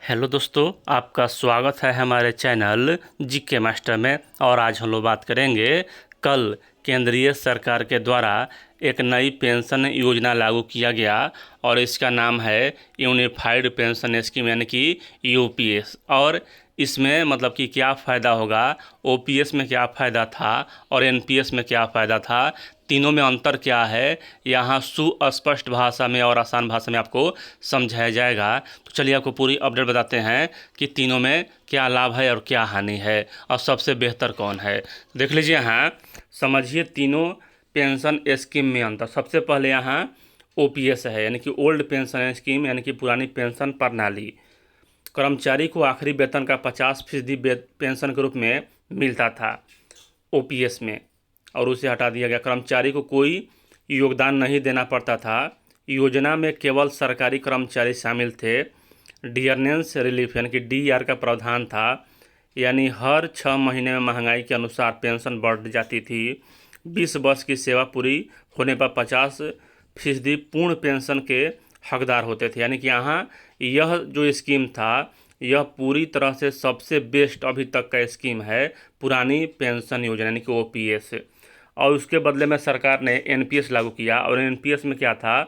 Hello दोस्तों, आपका स्वागत है हमारे चैनल जीके मास्टर में। और आज हम लोग बात करेंगे कल केंद्रीय सरकार के द्वारा एक नई पेंशन योजना लागू किया गया और इसका नाम है यूनिफाइड पेंशन स्कीम यानी कि यूपीएस। और इसमें मतलब कि क्या फ़ायदा होगा, ओपीएस में क्या फ़ायदा था और एनपीएस में क्या फ़ायदा था, तीनों में अंतर क्या है, यहाँ सुस्पष्ट भाषा में और आसान भाषा में आपको समझाया जाएगा। तो चलिए आपको पूरी अपडेट बताते हैं कि तीनों में क्या लाभ है और क्या हानि है और सबसे बेहतर कौन है। देख लीजिए, यहाँ समझिए तीनों पेंशन स्कीम में अंतर। सबसे पहले यहाँ ओपीएस है यानी कि ओल्ड पेंशन स्कीम यानी कि पुरानी पेंशन प्रणाली। कर्मचारी को आखिरी वेतन का 50% पेंशन के रूप में मिलता था ओपीएस में, और उसे हटा दिया गया। कर्मचारी को कोई योगदान नहीं देना पड़ता था। योजना में केवल सरकारी कर्मचारी शामिल थे। डियरनेंस रिलीफ यानी कि डीआर का प्रावधान था, यानी हर 6 महीने में महंगाई के अनुसार पेंशन बढ़ जाती थी। 20 वर्ष की सेवा पूरी होने पर 50% पूर्ण पेंशन के हकदार होते थे। यानी कि यहाँ यह जो स्कीम था यह पूरी तरह से सबसे बेस्ट अभी तक का स्कीम है, पुरानी पेंशन योजना यानी कि ओपीएस। और उसके बदले में सरकार ने एनपीएस लागू किया। और एनपीएस में क्या था,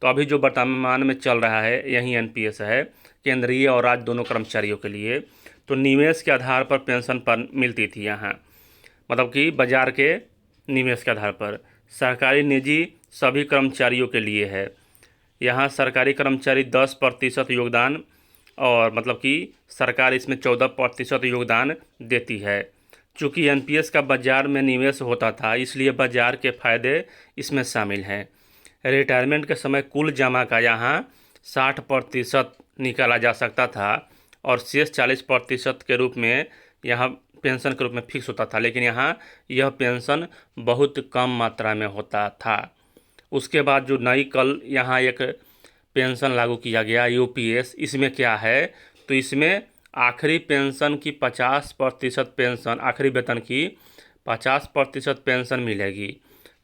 तो अभी जो वर्तमान में चल रहा है यही एनपीएस है, केंद्रीय और राज्य दोनों कर्मचारियों के लिए। तो निवेश के आधार पर पेंशन पर मिलती थी यहाँ, मतलब कि बाजार के निवेश के आधार पर। सरकारी निजी सभी कर्मचारियों के लिए है। यहाँ सरकारी कर्मचारी 10% योगदान, और मतलब कि सरकार इसमें 14% योगदान देती है। चूँकि एनपीएस का बाजार में निवेश होता था, इसलिए बाजार के फायदे इसमें शामिल हैं। रिटायरमेंट के समय कुल जमा का यहाँ 60% निकाला जा सकता था और शेष 40% के रूप में यहाँ पेंशन के रूप में फिक्स होता था। लेकिन यहाँ यह पेंशन बहुत कम मात्रा में होता था। उसके बाद जो नई कल यहाँ एक पेंशन लागू किया गया यूपीएस, इसमें क्या है, तो इसमें आखिरी पेंशन की 50% पेंशन, आखिरी वेतन की 50% पेंशन मिलेगी।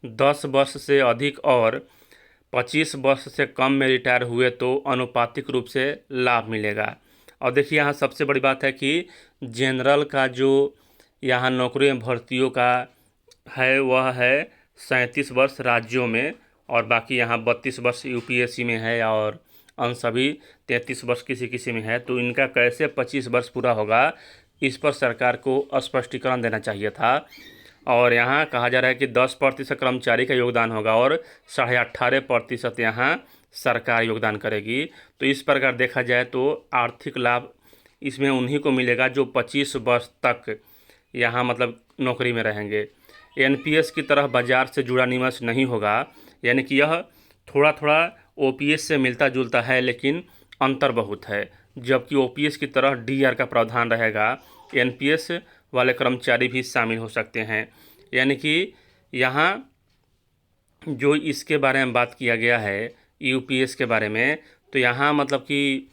10 वर्ष से अधिक और 25 वर्ष से कम में रिटायर हुए तो अनुपातिक रूप से लाभ मिलेगा। और देखिए यहाँ सबसे बड़ी बात है कि जनरल का जो यहाँ नौकरी में भर्तियों का है वह है 37 वर्ष राज्यों में, और बाकी यहाँ 32 वर्ष यूपीएससी में है, और अन्य सभी 33 वर्ष किसी किसी में है। तो इनका कैसे 25 वर्ष पूरा होगा, इस पर सरकार को स्पष्टीकरण देना चाहिए था। और यहाँ कहा जा रहा है कि 10% कर्मचारी का योगदान होगा और 18.5% यहाँ सरकार योगदान करेगी। तो इस प्रकार देखा जाए तो आर्थिक लाभ इसमें उन्हीं को मिलेगा जो 25 वर्ष तक यहाँ मतलब नौकरी में रहेंगे। एनपीएस की तरह बाजार से जुड़ा निवेश नहीं होगा, यानी कि यह थोड़ा थोड़ा ओपीएस से मिलता जुलता है लेकिन अंतर बहुत है। जबकि ओपीएस की तरह डीआर का प्रावधान रहेगा, एनपीएस वाले कर्मचारी भी शामिल हो सकते हैं। यानी कि यहाँ जो इसके बारे में बात किया गया है यूपीएस के बारे में, तो यहाँ मतलब कि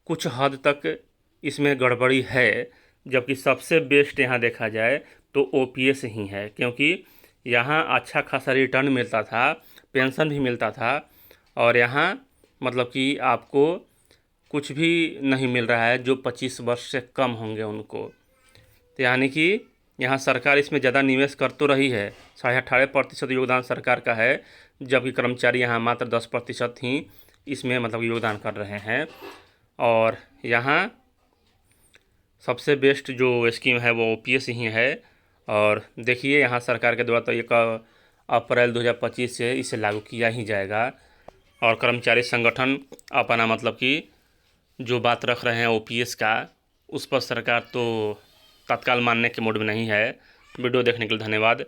कुछ हद तक इसमें गड़बड़ी है। जबकि सबसे बेस्ट यहाँ देखा जाए तो ओपीएस ही है, क्योंकि यहाँ अच्छा खासा रिटर्न मिलता था, पेंशन भी मिलता था, और यहाँ मतलब कि आपको कुछ भी नहीं मिल रहा है जो 25 वर्ष से कम होंगे उनको। तो यानी कि यहाँ सरकार इसमें ज़्यादा निवेश कर तो रही है, 18.5% योगदान सरकार का है, जबकि कर्मचारी यहाँ मात्र 10% ही इसमें मतलब योगदान कर रहे हैं। और यहाँ सबसे बेस्ट जो स्कीम है वो ओपीएस ही है। और देखिए यहाँ सरकार के द्वारा तो 1 अप्रैल 2025 से इसे लागू किया ही जाएगा। और कर्मचारी संगठन अपना मतलब कि जो बात रख रहे हैं ओपीएस का, उस पर सरकार तो तत्काल मानने के मूड में नहीं है। वीडियो देखने के लिए धन्यवाद।